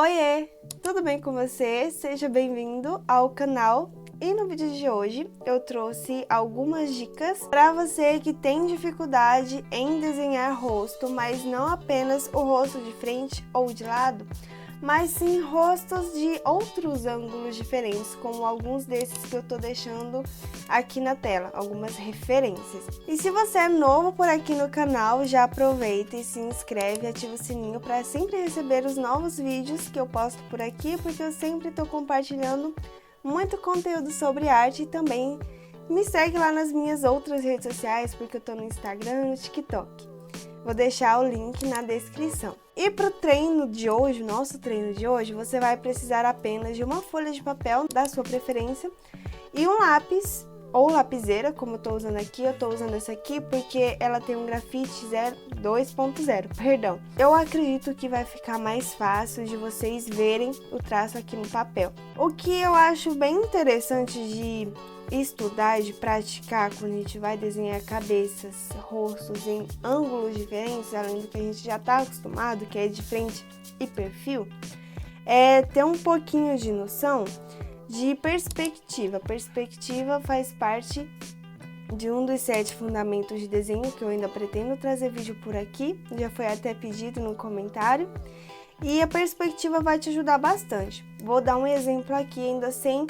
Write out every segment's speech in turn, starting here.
Oiê, tudo bem com você? Seja bem-vindo ao canal. E no vídeo de hoje eu trouxe algumas dicas para você que tem dificuldade em desenhar rosto, mas não apenas o rosto de frente ou de lado, mas sim rostos de outros ângulos diferentes, como alguns desses que eu tô deixando aqui na tela, algumas referências. E se você é novo por aqui no canal, já aproveita e se inscreve e ativa o sininho para sempre receber os novos vídeos que eu posto por aqui, porque eu sempre tô compartilhando muito conteúdo sobre arte e também me segue lá nas minhas outras redes sociais, porque eu tô no Instagram e no TikTok. Vou deixar o link na descrição. E para o treino de hoje, nosso treino de hoje, você vai precisar apenas de uma folha de papel da sua preferência e um lápis ou lapiseira, como eu tô usando aqui. Eu tô usando essa aqui porque ela tem um grafite 2.0, perdão. Eu acredito que vai ficar mais fácil de vocês verem o traço aqui no papel. O que eu acho bem interessante de estudar, de praticar quando a gente vai desenhar cabeças, rostos em ângulos diferentes, além do que a gente já está acostumado, que é de frente e perfil, é ter um pouquinho de noção de perspectiva. Perspectiva faz parte de um dos 7 fundamentos de desenho que eu ainda pretendo trazer vídeo por aqui, já foi até pedido no comentário, e a perspectiva vai te ajudar bastante. Vou dar um exemplo aqui ainda sem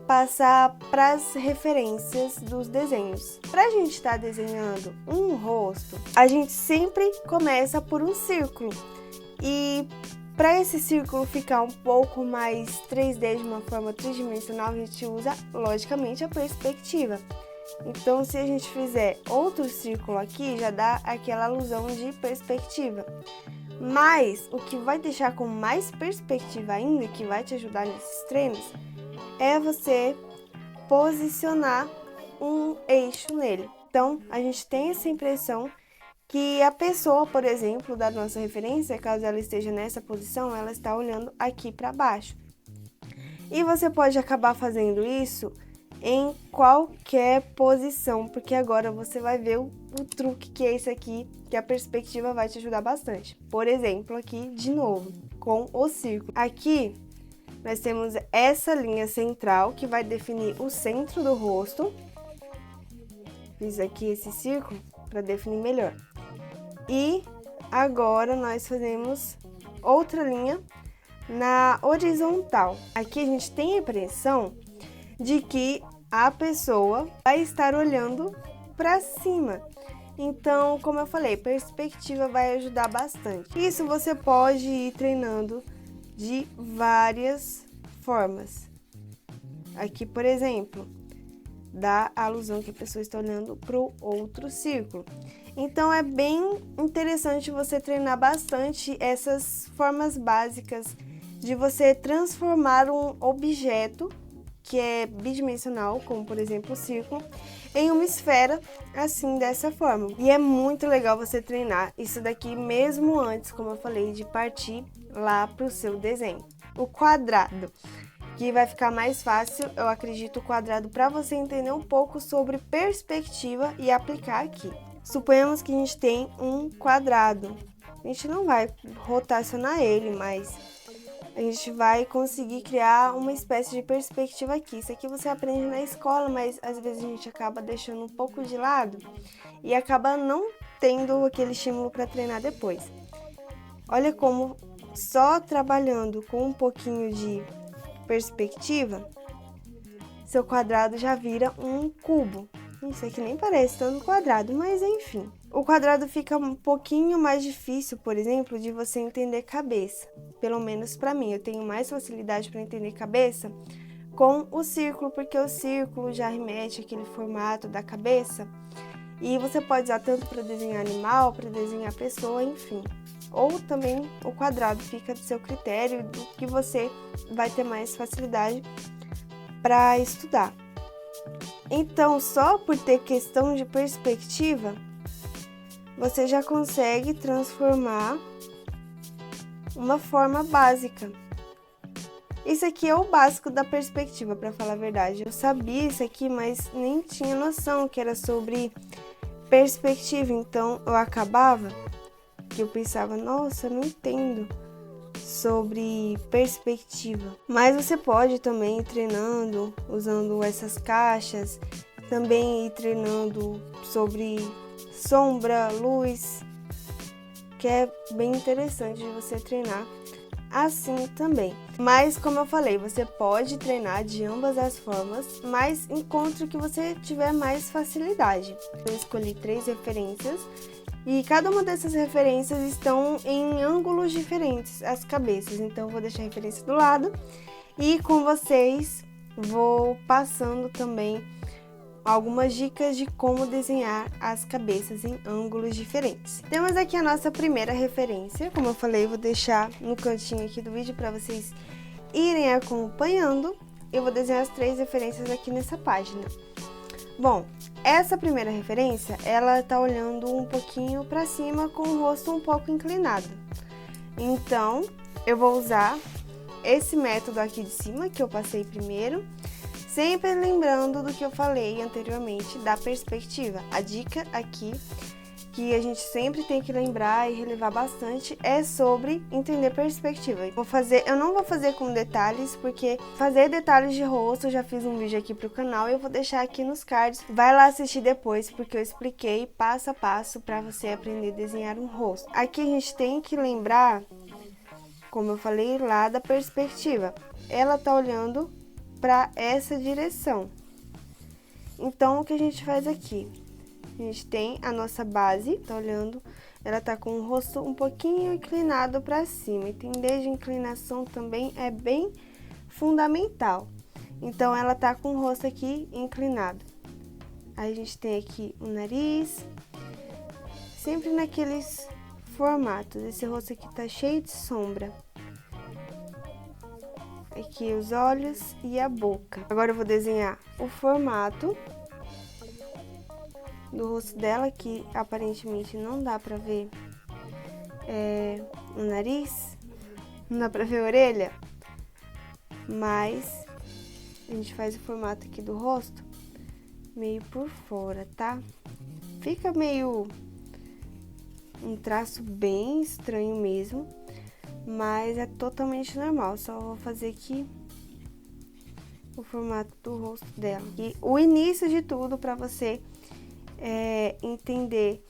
passar para as referências dos desenhos. Para a gente estar desenhando um rosto, a gente sempre começa por um círculo. E para esse círculo ficar um pouco mais 3D, de uma forma tridimensional, a gente usa, logicamente, a perspectiva. Então, se a gente fizer outro círculo aqui, já dá aquela alusão de perspectiva. Mas, o que vai deixar com mais perspectiva ainda, e que vai te ajudar nesses treinos, é você posicionar um eixo nele. Então, a gente tem essa impressão que a pessoa, por exemplo, da nossa referência, caso ela esteja nessa posição, ela está olhando aqui para baixo. E você pode acabar fazendo isso em qualquer posição, porque agora você vai ver o truque que é esse aqui, que a perspectiva vai te ajudar bastante. Por exemplo, aqui de novo, com o círculo. Aqui nós temos essa linha central que vai definir o centro do rosto. Fiz aqui esse círculo para definir melhor. E agora nós fazemos outra linha na horizontal. Aqui a gente tem a impressão de que a pessoa vai estar olhando para cima. Então, como eu falei, perspectiva vai ajudar bastante. Isso você pode ir treinando de várias formas. Aqui, por exemplo, dá a alusão que a pessoa está olhando para o outro círculo. Então, é bem interessante você treinar bastante essas formas básicas de você transformar um objeto que é bidimensional, como por exemplo o círculo, em uma esfera assim, dessa forma. E é muito legal você treinar isso daqui mesmo antes, como eu falei, de partir lá para o seu desenho. O quadrado, que vai ficar mais fácil, eu acredito, o quadrado para você entender um pouco sobre perspectiva e aplicar aqui. Suponhamos que a gente tem um quadrado. A gente não vai rotacionar ele, mas a gente vai conseguir criar uma espécie de perspectiva aqui. Isso aqui você aprende na escola, mas às vezes a gente acaba deixando um pouco de lado e acaba não tendo aquele estímulo para treinar depois. Olha como só trabalhando com um pouquinho de perspectiva, seu quadrado já vira um cubo. Isso aqui nem parece tanto quadrado, mas enfim. O quadrado fica um pouquinho mais difícil, por exemplo, de você entender cabeça. Pelo menos para mim, eu tenho mais facilidade para entender cabeça com o círculo, porque o círculo já remete àquele formato da cabeça. E você pode usar tanto para desenhar animal, para desenhar pessoa, enfim. Ou também o quadrado, fica do seu critério, do que você vai ter mais facilidade para estudar. Então, só por ter questão de perspectiva, você já consegue transformar uma forma básica. Isso aqui é o básico da perspectiva, para falar a verdade. Eu sabia isso aqui, mas nem tinha noção que era sobre perspectiva. Então, eu acabava que eu pensava, nossa, eu não entendo sobre perspectiva. Mas você pode também ir treinando usando essas caixas, também ir treinando sobre sombra, luz, que é bem interessante de você treinar assim também. Mas como eu falei, você pode treinar de ambas as formas, mas encontre o que você tiver mais facilidade. Eu escolhi 3 referências e cada uma dessas referências estão em ângulos diferentes, as cabeças. Então eu vou deixar a referência do lado e com vocês vou passando também algumas dicas de como desenhar as cabeças em ângulos diferentes. Temos aqui a nossa primeira referência, como eu falei, eu vou deixar no cantinho aqui do vídeo para vocês irem acompanhando. Eu vou desenhar as 3 referências aqui nessa página. Bom, essa primeira referência, ela tá olhando um pouquinho para cima com o rosto um pouco inclinado. Então, eu vou usar esse método aqui de cima que eu passei primeiro, sempre lembrando do que eu falei anteriormente da perspectiva. A dica aqui que a gente sempre tem que lembrar e relevar bastante é sobre entender perspectiva. Eu não vou fazer com detalhes, porque fazer detalhes de rosto, eu já fiz um vídeo aqui pro canal e eu vou deixar aqui nos cards. Vai lá assistir depois, porque eu expliquei passo a passo para você aprender a desenhar um rosto. Aqui a gente tem que lembrar, como eu falei lá, da perspectiva. Ela tá olhando para essa direção. Então, o que a gente faz aqui? A gente tem a nossa base, tá olhando, ela tá com o rosto um pouquinho inclinado para cima. Entender de inclinação também é bem fundamental. Então, ela tá com o rosto aqui inclinado. Aí a gente tem aqui o nariz, sempre naqueles formatos. Esse rosto aqui tá cheio de sombra. Aqui os olhos e a boca. Agora eu vou desenhar o formato do rosto dela, que aparentemente não dá pra ver o nariz, não dá pra ver a orelha, mas a gente faz o formato aqui do rosto meio por fora, tá? Fica meio um traço bem estranho mesmo, mas é totalmente normal. Só vou fazer aqui o formato do rosto dela. E o início de tudo para você entender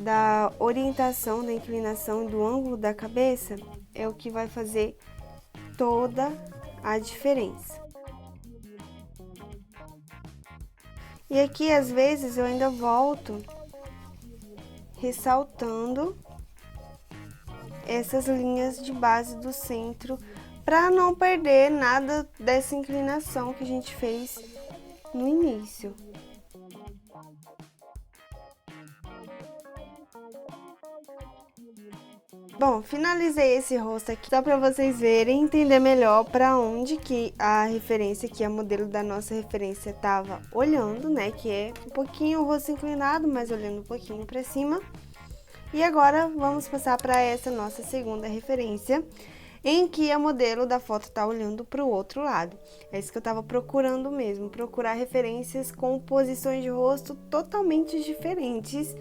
da orientação, da inclinação e do ângulo da cabeça é o que vai fazer toda a diferença. E aqui às vezes eu ainda volto ressaltando essas linhas de base do centro, para não perder nada dessa inclinação que a gente fez no início. Bom, finalizei esse rosto aqui só para vocês verem e entender melhor para onde que a referência aqui, a modelo da nossa referência estava olhando, né? Que é um pouquinho o rosto inclinado, mas olhando um pouquinho para cima. E agora vamos passar para essa nossa segunda referência, em que a modelo da foto está olhando para o outro lado. É isso que eu estava procurando mesmo, procurar referências com posições de rosto totalmente diferentes,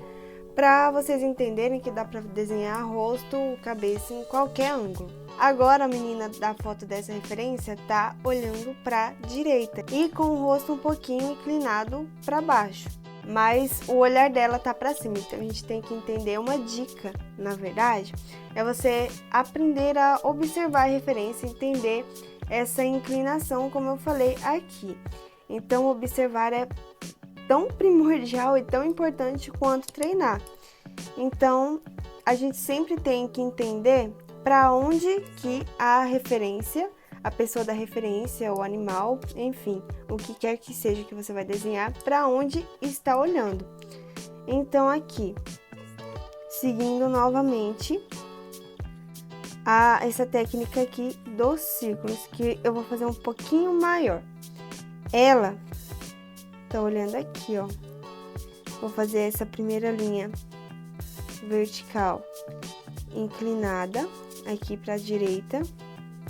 para vocês entenderem que dá para desenhar rosto, cabeça em qualquer ângulo. Agora a menina da foto dessa referência tá olhando para a direita e com o rosto um pouquinho inclinado para baixo. Mas o olhar dela tá para cima, então a gente tem que entender. Uma dica, na verdade, é você aprender a observar a referência, entender essa inclinação, como eu falei aqui. Então, observar é tão primordial e tão importante quanto treinar. Então, a gente sempre tem que entender para onde que a referência, a pessoa da referência, o animal, enfim, o que quer que seja que você vai desenhar, para onde está olhando. Então, aqui, seguindo novamente essa técnica aqui dos círculos, que eu vou fazer um pouquinho maior. Ela tá olhando aqui, ó. Vou fazer essa primeira linha vertical inclinada aqui para a direita.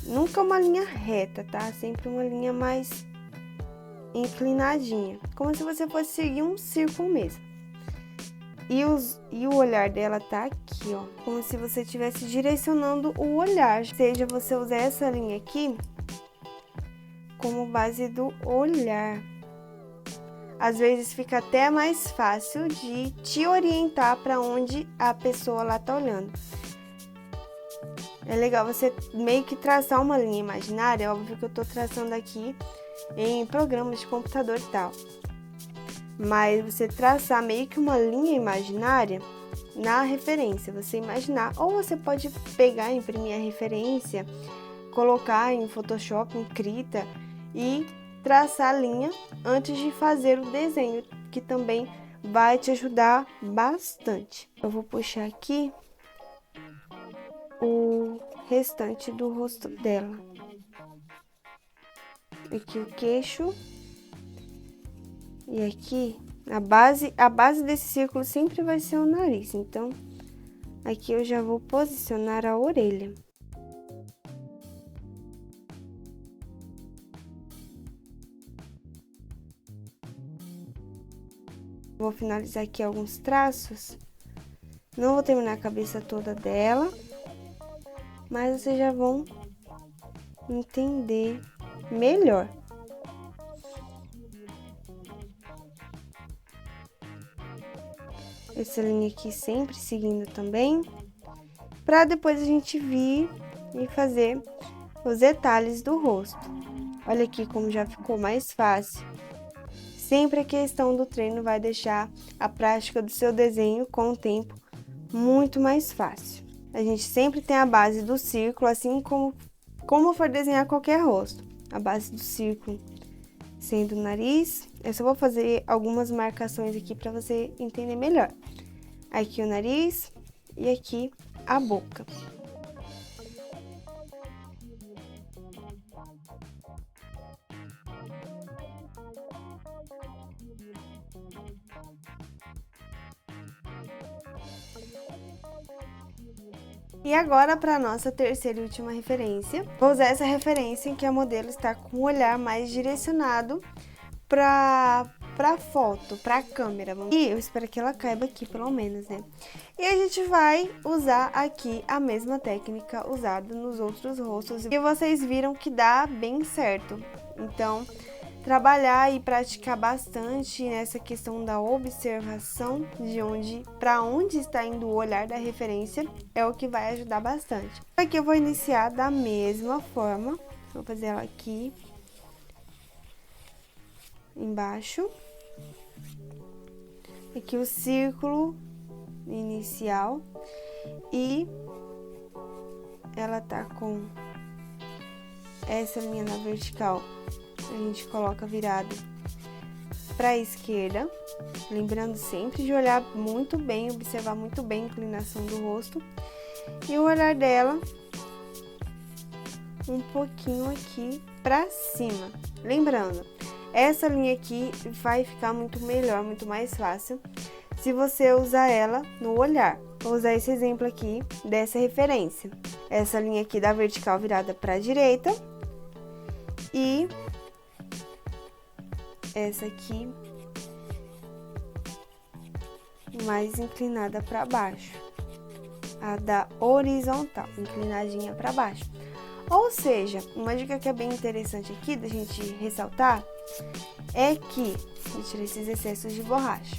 Nunca uma linha reta, tá? Sempre uma linha mais inclinadinha, como se você fosse seguir um círculo mesmo. E o olhar dela tá aqui, ó, como se você estivesse direcionando o olhar. Ou seja, você usar essa linha aqui como base do olhar. Às vezes fica até mais fácil de te orientar para onde a pessoa lá tá olhando. É legal você meio que traçar uma linha imaginária, é óbvio que eu tô traçando aqui em programas de computador e tal. Mas você traçar meio que uma linha imaginária na referência, você imaginar. Ou você pode pegar, imprimir a referência, colocar em Photoshop, em Krita e traçar a linha antes de fazer o desenho, que também vai te ajudar bastante. Eu vou puxar aqui o restante do rosto dela. Aqui o queixo. E aqui, a base desse círculo sempre vai ser o nariz. Então, aqui eu já vou posicionar a orelha. Vou finalizar aqui alguns traços. Não vou terminar a cabeça toda dela, mas vocês já vão entender melhor. Essa linha aqui sempre seguindo também, para depois a gente vir e fazer os detalhes do rosto. Olha aqui como já ficou mais fácil. Sempre a questão do treino vai deixar a prática do seu desenho com o tempo muito mais fácil. A gente sempre tem a base do círculo, assim como for desenhar qualquer rosto. A base do círculo sendo o nariz. Eu só vou fazer algumas marcações aqui para você entender melhor. Aqui o nariz e aqui a boca. E agora, para a nossa terceira e última referência, vou usar essa referência em que a modelo está com o olhar mais direcionado para foto, para a câmera. E eu espero que ela caiba aqui, pelo menos, né? E a gente vai usar aqui a mesma técnica usada nos outros rostos. E vocês viram que dá bem certo. Então, trabalhar e praticar bastante nessa questão da observação de para onde está indo o olhar da referência é o que vai ajudar bastante. Aqui eu vou iniciar da mesma forma, vou fazer ela aqui embaixo, aqui o círculo inicial e ela tá com essa linha na vertical. A gente coloca virado para a esquerda, lembrando sempre de olhar muito bem, observar muito bem a inclinação do rosto. E o olhar dela um pouquinho aqui para cima. Lembrando, essa linha aqui vai ficar muito melhor, muito mais fácil se você usar ela no olhar. Vou usar esse exemplo aqui dessa referência. Essa linha aqui da vertical virada para a direita e essa aqui mais inclinada para baixo, a da horizontal, inclinadinha para baixo. Ou seja, uma dica que é bem interessante aqui da gente ressaltar é que, vou tirar esses excessos de borracha,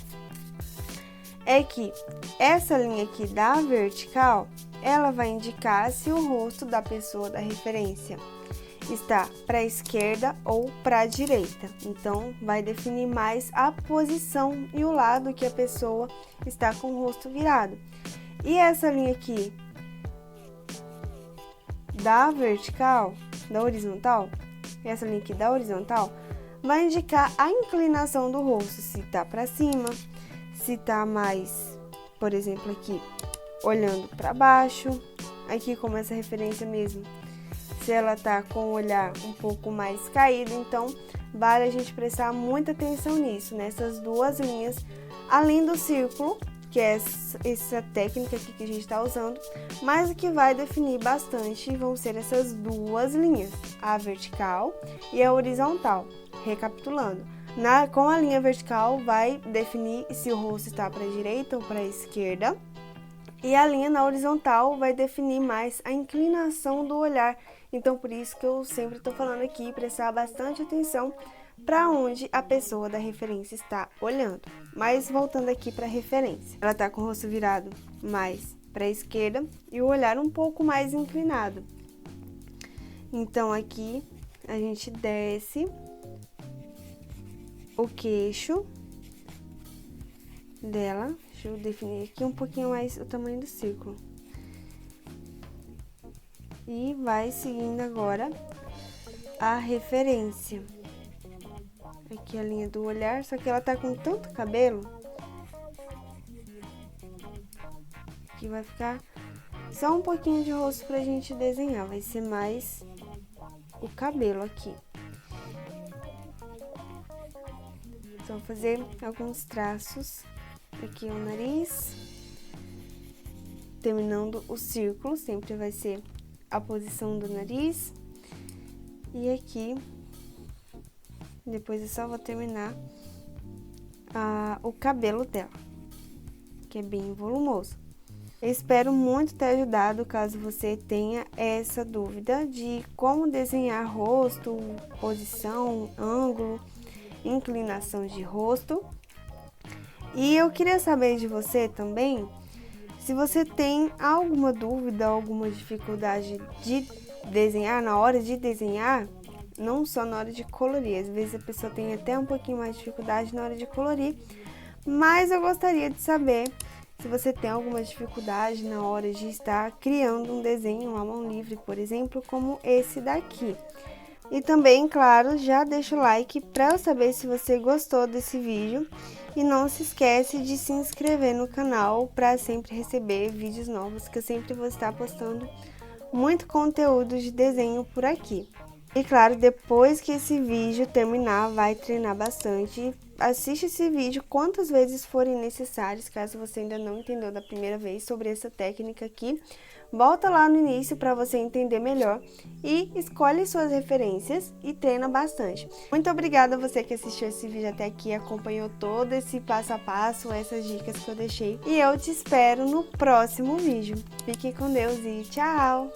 é que essa linha aqui da vertical, ela vai indicar se o rosto da pessoa da referência está para a esquerda ou para a direita. Então, vai definir mais a posição e o lado que a pessoa está com o rosto virado. E essa linha aqui da vertical, da horizontal, essa linha aqui da horizontal, vai indicar a inclinação do rosto, se tá para cima, se tá mais, por exemplo, aqui, olhando para baixo, aqui como essa referência mesmo. Se ela tá com o olhar um pouco mais caído, então vale a gente prestar muita atenção nisso, nessas duas linhas, além do círculo, que é essa técnica aqui que a gente está usando, mas o que vai definir bastante vão ser essas duas linhas, a vertical e a horizontal. Recapitulando, Com a linha vertical vai definir se o rosto está para a direita ou para a esquerda. E a linha na horizontal vai definir mais a inclinação do olhar. Então, por isso que eu sempre estou falando aqui, prestar bastante atenção para onde a pessoa da referência está olhando. Mas voltando aqui para a referência, ela está com o rosto virado mais para a esquerda e o olhar um pouco mais inclinado. Então, aqui a gente desce o queixo dela. Deixa eu definir aqui um pouquinho mais o tamanho do círculo. E vai seguindo agora a referência. Aqui a linha do olhar, só que ela tá com tanto cabelo que vai ficar só um pouquinho de rosto pra gente desenhar. Vai ser mais o cabelo aqui. Então, vou fazer alguns traços. Aqui é o nariz. Terminando o círculo, sempre vai ser a posição do nariz. E aqui, depois eu só vou terminar o cabelo dela, que é bem volumoso. Eu espero muito ter ajudado, caso você tenha essa dúvida de como desenhar rosto, posição, ângulo, inclinação de rosto. E eu queria saber de você também, se você tem alguma dúvida, alguma dificuldade de desenhar, na hora de desenhar, não só na hora de colorir. Às vezes a pessoa tem até um pouquinho mais de dificuldade na hora de colorir, mas eu gostaria de saber se você tem alguma dificuldade na hora de estar criando um desenho à mão livre, por exemplo, como esse daqui. E também, claro, já deixa o like para eu saber se você gostou desse vídeo. E não se esquece de se inscrever no canal para sempre receber vídeos novos, que eu sempre vou estar postando muito conteúdo de desenho por aqui. E claro, depois que esse vídeo terminar, vai treinar bastante. Assiste esse vídeo quantas vezes forem necessárias, caso você ainda não entendeu da primeira vez sobre essa técnica aqui. Volta lá no início para você entender melhor e escolhe suas referências e treina bastante. Muito obrigada a você que assistiu esse vídeo até aqui, acompanhou todo esse passo a passo, essas dicas que eu deixei. E eu te espero no próximo vídeo. Fique com Deus e tchau!